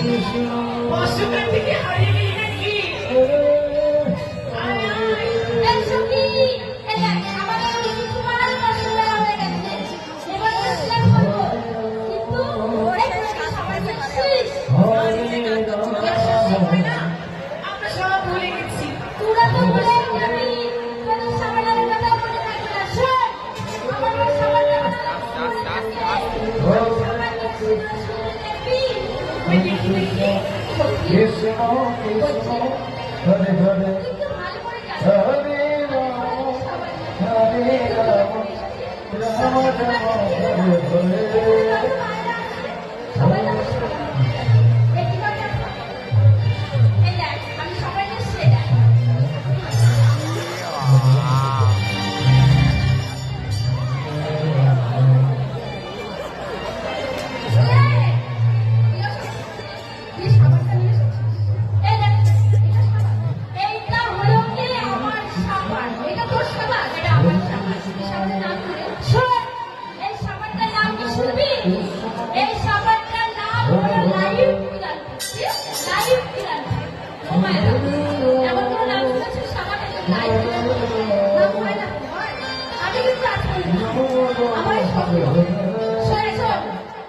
বসুদের থেকে হারিয়ে গেলি নাকি? আমরা সব ভুলে গেছি। তোরা তো ভুলে যাবি, তোদের সামানের কথা মনে থাকবে না। শোন, আমার ওই সামানটা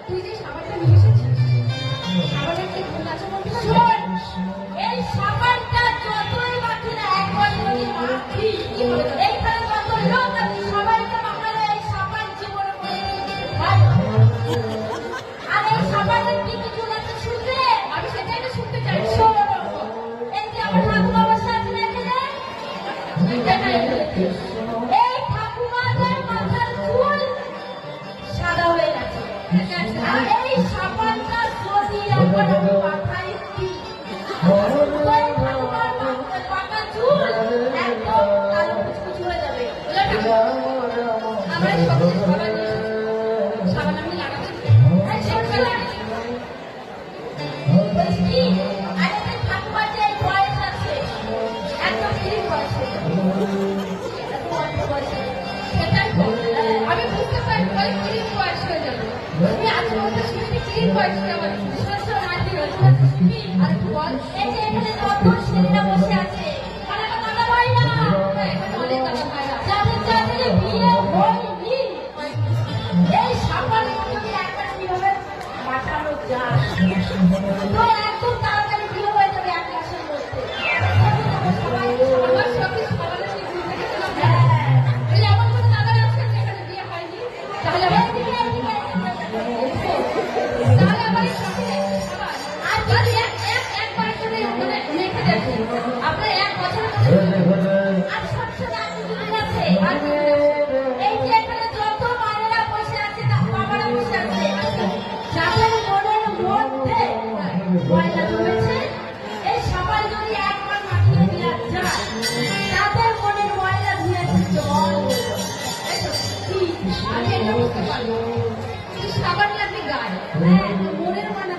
তুই যে সাবানটা নিয়ে এসেছিস, সাবানের কি গুণ আছে বলতে শোন, এই সাবানটা যতই মাখি না একবার যদি মাখি এইখানে যত লোক আছে সবাইকে মাখালে এই সাবান জীবনে করে ভাই। আর এই সাবানের কি কি গুণ আছে শুনতে? আমি সেটাই তো শুনতে চাই। শোন, এই যে আমার ঠাকুমা বসে আছে না এখানে, এই ঠাকুমাদের মাথার চুল সাদা হয়ে গেছে। আর এই সাবানটা যদি একবার আমি মাথায় দিই, ঠাকুমার পাকা চুল একদম কালো কুচকুচ হয়ে যাবে। আমার সবচেয়ে সাবান আমি লাগাচ্ছি। বলছি কি, আরে ঠাকুমার যে বয়স আছে একদম ফিরিং বয়স হয়ে যাবে, আমি বুঝতে পারি ফিরিং বয়স হয়ে যাবে। তুমি আজ বলতে শুনেছি ফিরিং বয়স হয়ে যাবে। আর বল, এই যে এখানে কত ছেলেরা বসে আছে, তারা তো দাদা ভাই না, এখানে অনেক দাদা ভাইরা যাদের যাদের বিয়ে হয়নি, এই সাবান যদি একবার কিভাবে মাখানো যায় তো একদম তাড়াতাড়ি বিয়ে হয়ে যাবে এক মাসের মধ্যে। আমার সবই সাবানের সেই গুণ দেখেছিলাম। এই এমন কোনো দাদারা আছে যেখানে বিয়ে হয়নি, তাহলে আমার আমার সাথে আর যদি একবারের জন্য ওখানে রেখে দেখি আপনার 1 বছরের আর সবচেয়ে দামি জিনিস আছে। আর এই যে এখানে যত মায়েরা বসে আছে, বাবারা বসে আছে, যাদের মনের মধ্যে ময়লা জমেছে, এই সবাই যদি একবার মাখিয়ে দেওয়া যায় তাদের মনের ময়লা ধুয়ে জল কি আমি এটা বুঝতে পারবো। সাবান লাগবে গায়ে, মনের ময়লা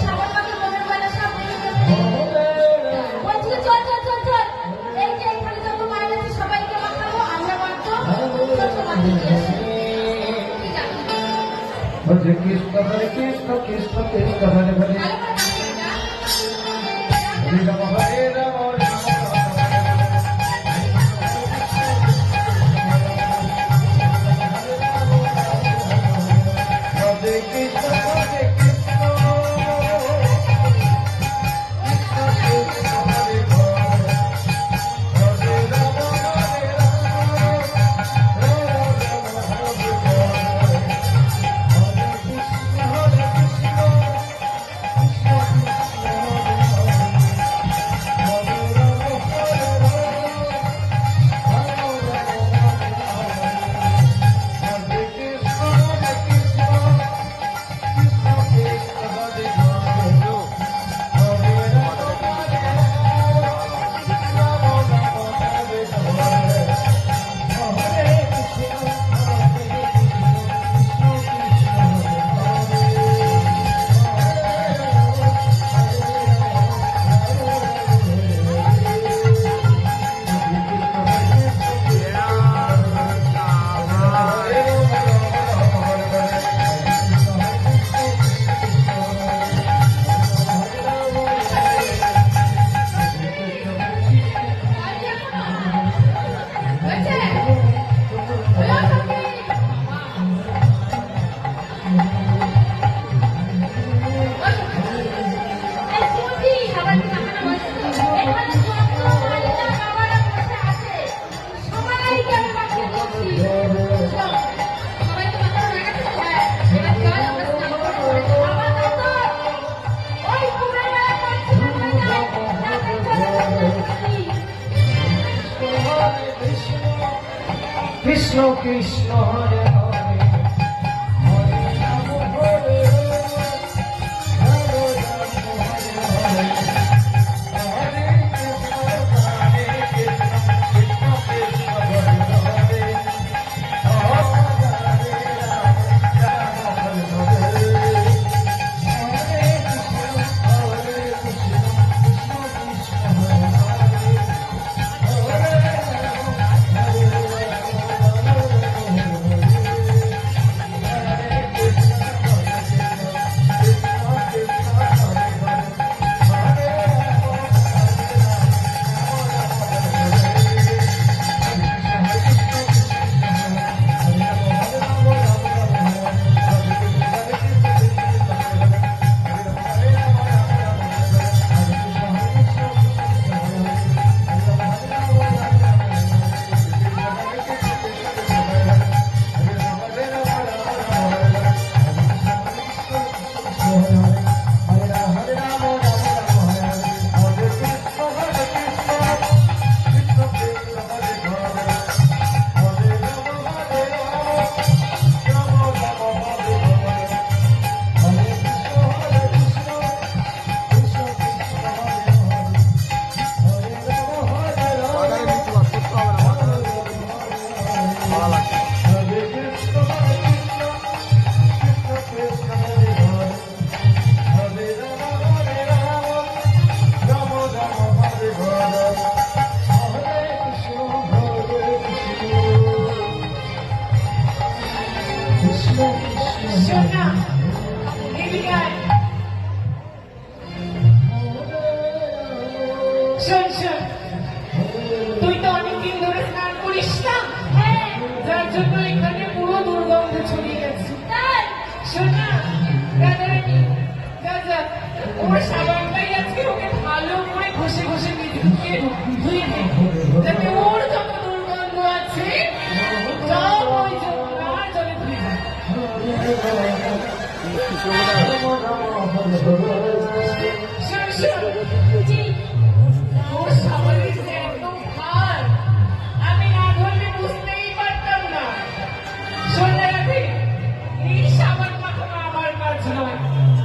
সাবান মাখলে মনের ময়লা সব বেরিয়ে যাবে। বলছিল চল চল চল চল, এই যে এখানে যত মায়ের আছে সবাইকে মাখাবো, আমরা মাখবো, চল মাখিয়ে দিয়ে আসি। ঠিক আছে, কৃষ্ণ হরে কৃষ্ণ কৃষ্ণ কৃষ্ণ হরে হরে হরে রাম হরে রাম কৃষ্ণ কৃষ্ণ হরে হরে হরে রাম হরে রাম হরে রাম হরে হরে হরে কৃষ্ণ কৃষ্ণ হরে হরে সোনা এদিকে আয়। শোন শোন, তুই তো অনেকদিন ধরে স্নান করিস না, হ্যাঁ, যার জন্য এখানে পুরো দুর্গন্ধ ছড়িয়ে গেছে। তাই সোনা দাদারানি দাদা, ওর সাবানটাই আজকে ওকে ভালো করে ঘষে ঘষে নিজেকে ধুয়ে দে, যাতে ওর যত দুর্গন্ধ আছে সব ওই যমুনার জলে ধুয়ে যায়। শোন শোন, জি, ওর সাবানের যে একদম ভার, আমি না ধরলে বুঝতেই পারতাম না। শোন রাখি, এই সাবান মাখানো আমার কাজ নয়।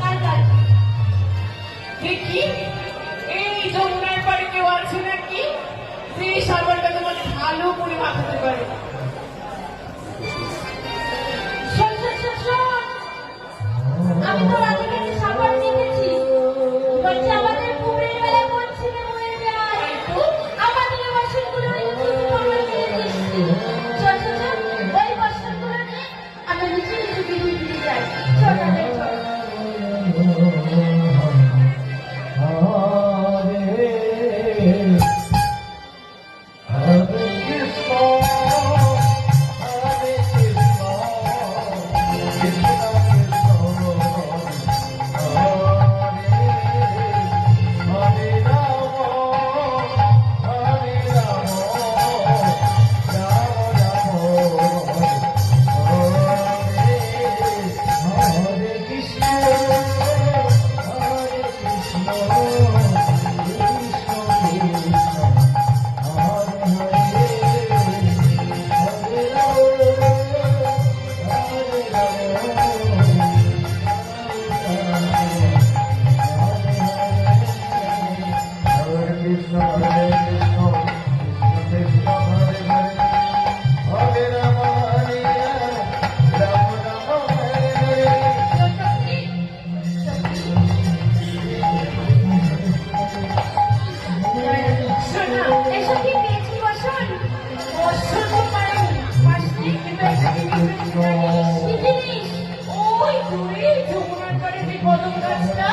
কার কাজ? দেখি এই যমুনার পাড়ে কেউ আছে নাকি যে এই সাবানটা তোমার ভালো করে মাখাতে পারে। শোন, শোন, শোন, শোন। আমি তো রাতে কাছে সাবান দেখেছি। বলছে আমাদের পুকুরের বেলা পড়ছিল মরে যায়। আমাদের এই বাসনগুলো নিয়ে কিছু খাবার খেয়ে দিচ্ছি। চল, চল, চল। ওই বাসনগুলো নিয়ে আমরা নিচে নিচে ফিরে ফিরে যাই। চল, চল, চল। এসব কি পেয়েছি বসন? বর্ষণ তো পারেনি, পাসনি, কিন্তু একটা জিনিস জানিস? কি জিনিস? ওই দূরে যমুনার পাড়ে যে কদম গাছটা,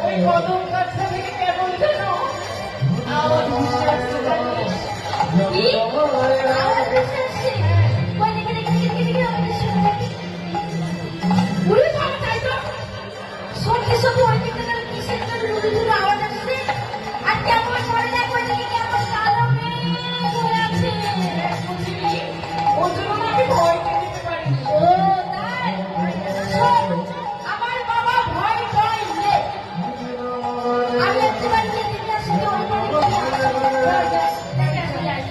ওই কদম গাছটা থেকে কেমন যেন আওয়াজ ভেসে আসছে জানিস? কি? আওয়াজ ভেসে আসছে? কই দেখে, দেখে, দেখে, দেখে, আমাদের শুনে দেখি। উড়ে যাও, তাই তো? সত্যি সত্যি ওই দিকে যেন কিসের জন্য লুডু লুডু আওয়াজ আসছে। আর কেমন মনে দেখো ওইদিকে কেমন কালো মেঘ হয়ে আছে। বুঝলি? ওর জন্য না আমি ভয় পেয়ে যেতে পারি। ও তাই? শোন, আমার বাবা ভয় পায় রে। আমি একবার গিয়ে দেখে আসি তো ওই বাড়ি গিয়ে আসি। চল, চল, দেখে আসি, যাই।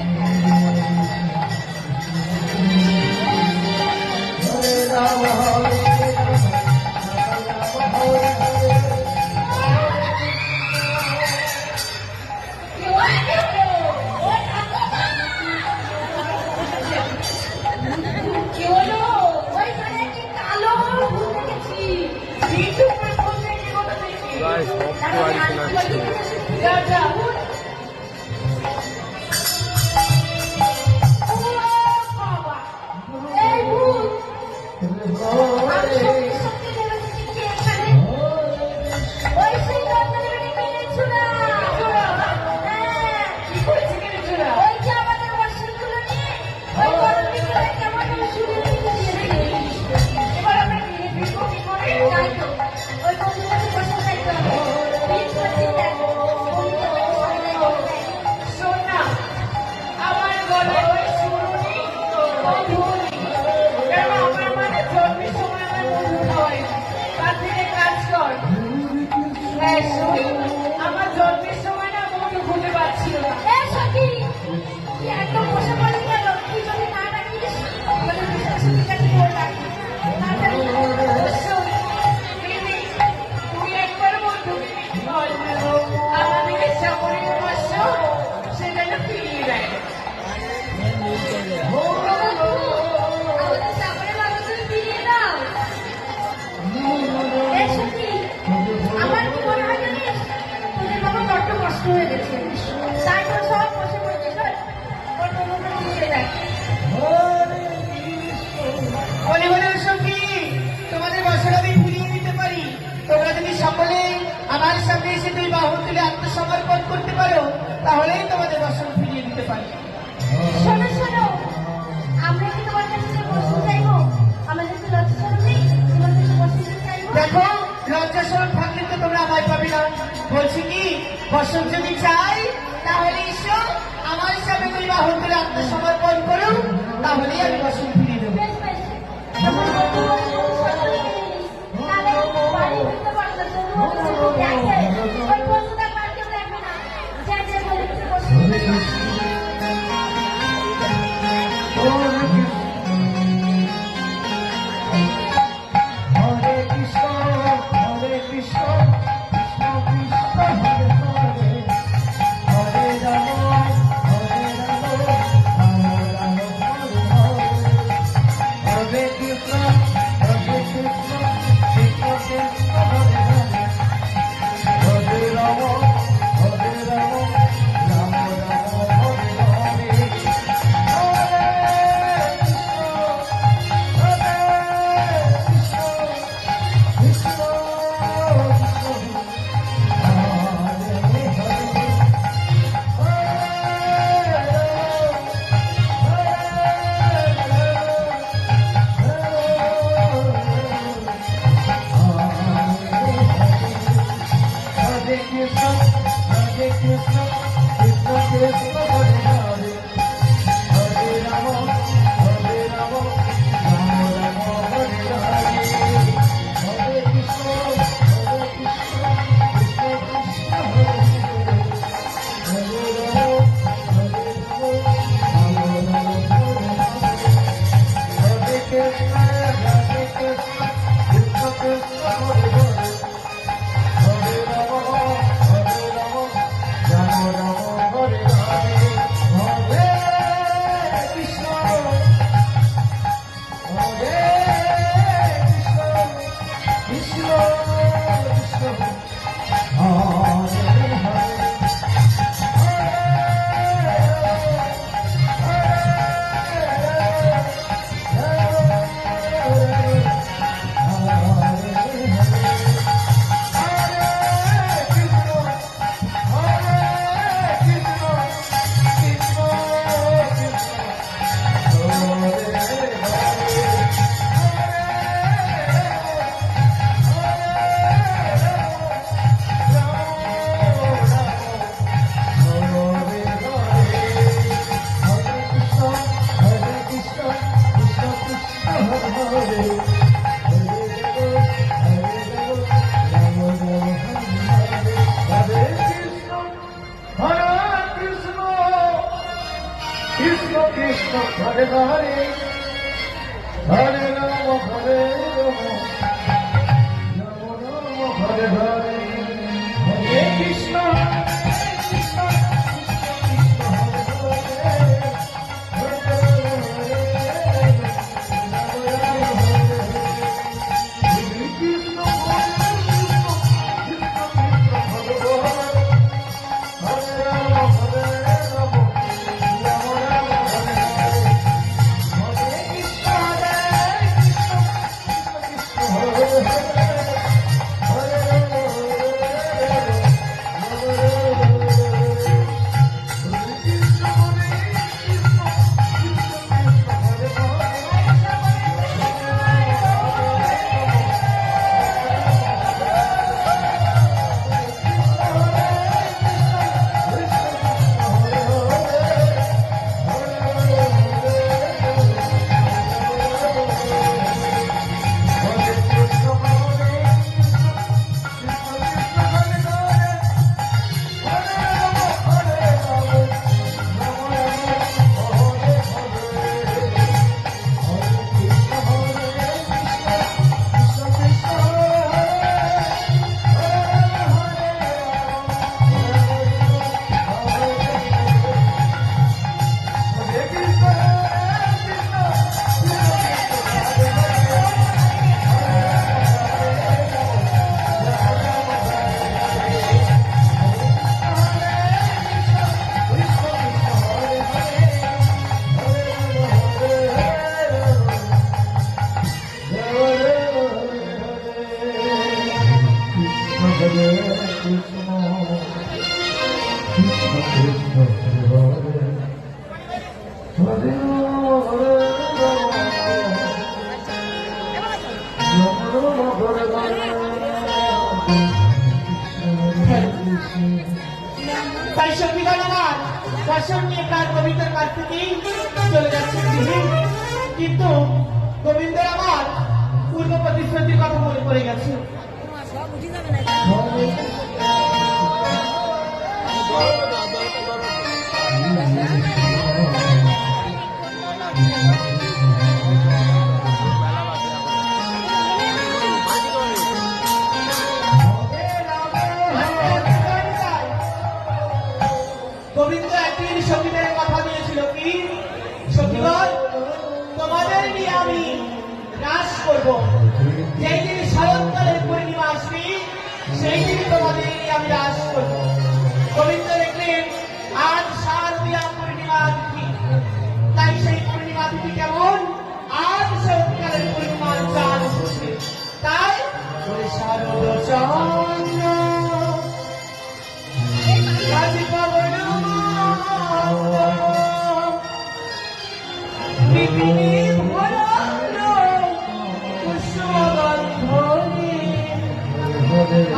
Hare Hare, Hare Rama, Hare Rama, Rama Rama, Hare Hare, Hare Krishna, Krishna Krishna, Hare Hare, Hare Krishna, তাই সঙ্গীগণ আমার দর্শন নিয়ে প্রাণ গোবিন্দের কাছ থেকেই চলে যাচ্ছে গৃহে, কিন্তু গোবিন্দের আমার পূর্ব প্রতিশ্রুতির কথা মনে পড়ে গেছে। সখীদের কথা দিয়েছিল কি সখীগণ তোমাদের নিয়ে আমি রাস করব যেই দিন শরৎকালের পূর্ণিমা আসবে সেই দিন তোমাদের নিয়ে আমি রাস করব গোবিন্দ দেখলেন আজ শারদীয়া পূর্ণিমা তিথি তাই সেই পূর্ণিমা তিথি কেমন আজ শরৎকালের পূর্ণিমা চাঁদ উঠবে তাই ওই শারদ চন্দ্র কাজী পবন বিপিনী ভরাল কুসুমগন্ধে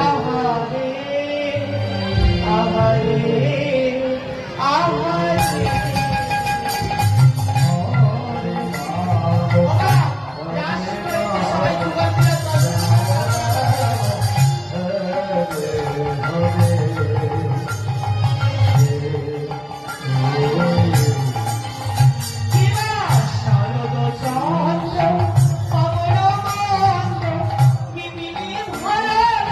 আহারে আহারে আহারে বাবা রাস করতে সবাই যুগল মিলন শারদ চন্দ্র পবন মন্দ্র বিপিনী ভরাল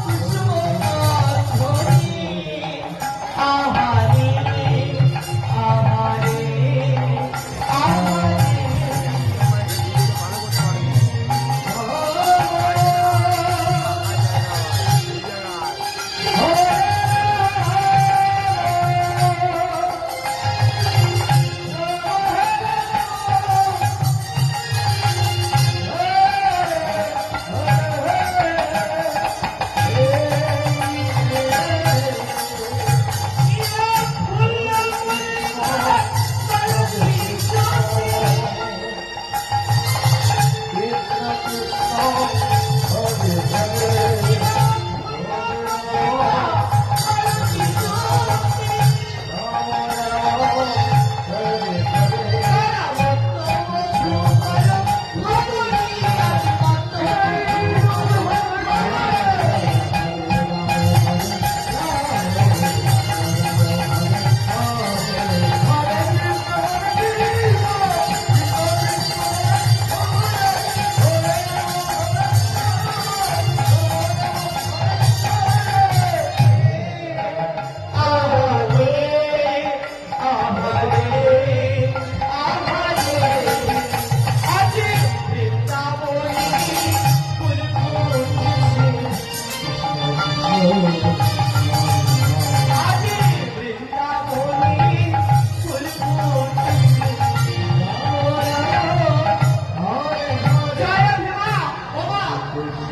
কুসুমগন্ধে আহারে আহারে আহারে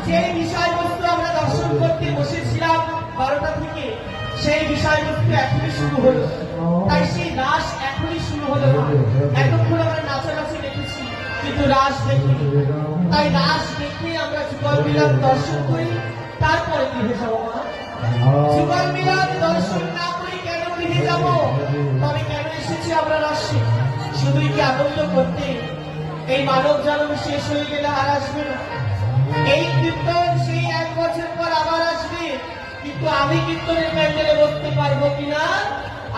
যে বিষয়বস্তু আমরা দর্শন করতে বসেছিলাম 12টা থেকে সেই বিষয়বস্তু এখনই শুরু হলো তাই সেই রাস এখনই শুরু হলো না এতক্ষণ আমরা নাচানাচি দেখেছি কিন্তু রাস দেখিনি তাই রাস দেখে আমরা যুগল মিলন দর্শন করি তারপরে গৃহে যাবো মা যুগল মিলন দর্শন না করি কেন গৃহে যাব তবে কেন এসেছি আমরা রাসে শুধুই কি আনন্দ করতে এই মানব জন্ম শেষ হয়ে গেলে আর আসবে না এই কীর্তন সেই 1 বছর পর আবার আসবে কিন্তু আমি কীর্তনের প্যান্ডেলে বসতে পারবো কিনা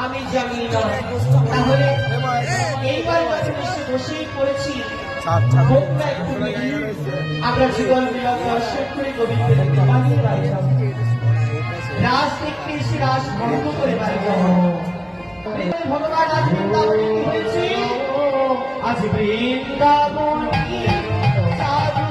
আমি জানি না তাহলে এইবার যখন এসে বসেই পড়েছি ভোগটা একটু মিলিয়ে আমরা জীবন মিলন দর্শন করে গোবিন্দের বাড়িতে বাড়ি যাবো রাস দেখতে এসে রাস ভঙ্গ করে বাড়ি যাবো ভগবান আজ বৃন্দাবনে কি হয়েছে আজ বৃন্দাবনে সাধু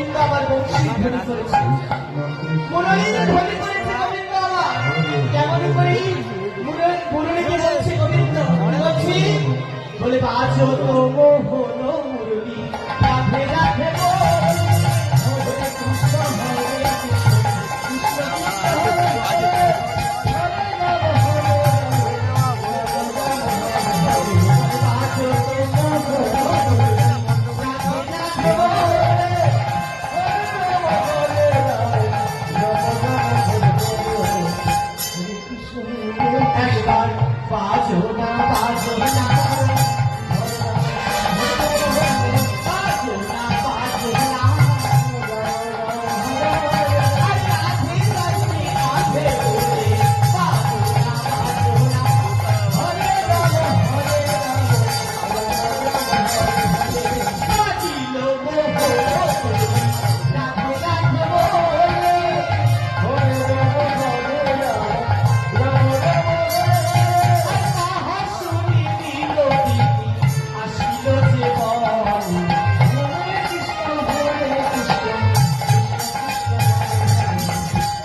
গোবিন্দ আমার বংশী ধ্বনি করেছে, মুরলীর ধ্বনি করেছে গোবিন্দ আমার। কেমন করে মুরলীকে বলছে গোবিন্দ, বলছি বলে বাজো তো মোহন মুরলী, রাধে রাধে বল, হরে কৃষ্ণ হরে কৃষ্ণ, কৃষ্ণ কৃষ্ণ হরে হরে, হরে রাম হরে রাম, বাজো তো মোহন মুরলী, রাধে রাধে বল, একবার বাজো না বাজো না, বাজো না বাজো না, আর রাধে রাধে রাধে বলে, বাজো না বাজো না, হরে রাম হরে রাম, বাজিল মোহন মুরলী, রাধে রাধে বলে, হরে রাম হরে রাম, রাম রাম হরে আর তাহা শুনি বিনোদিনী আসিল যে বল, হরে কৃষ্ণ হরে কৃষ্ণ,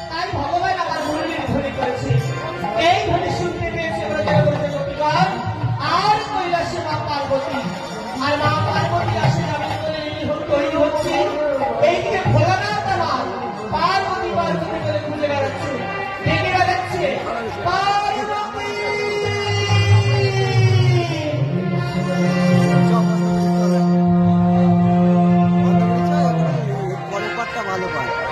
তাই ভগবান আমার মুরলীর ধ্বনি করেছে। এই ধ্বনি শুনতে পেয়েছে ব্রজবতী গোপীগণ আর কৈলাসে মা পার্বতী। আর মা পার্বতী আসে যাবেন বলে তৈরি হচ্ছে। এইদিকে ভোলানাথ আমার পার্বতী পার্বতী বলে খুঁজে বেড়াচ্ছে, ডেকে বেড়াচ্ছে পার্বতী। পরের পাটটা ভালো পায়।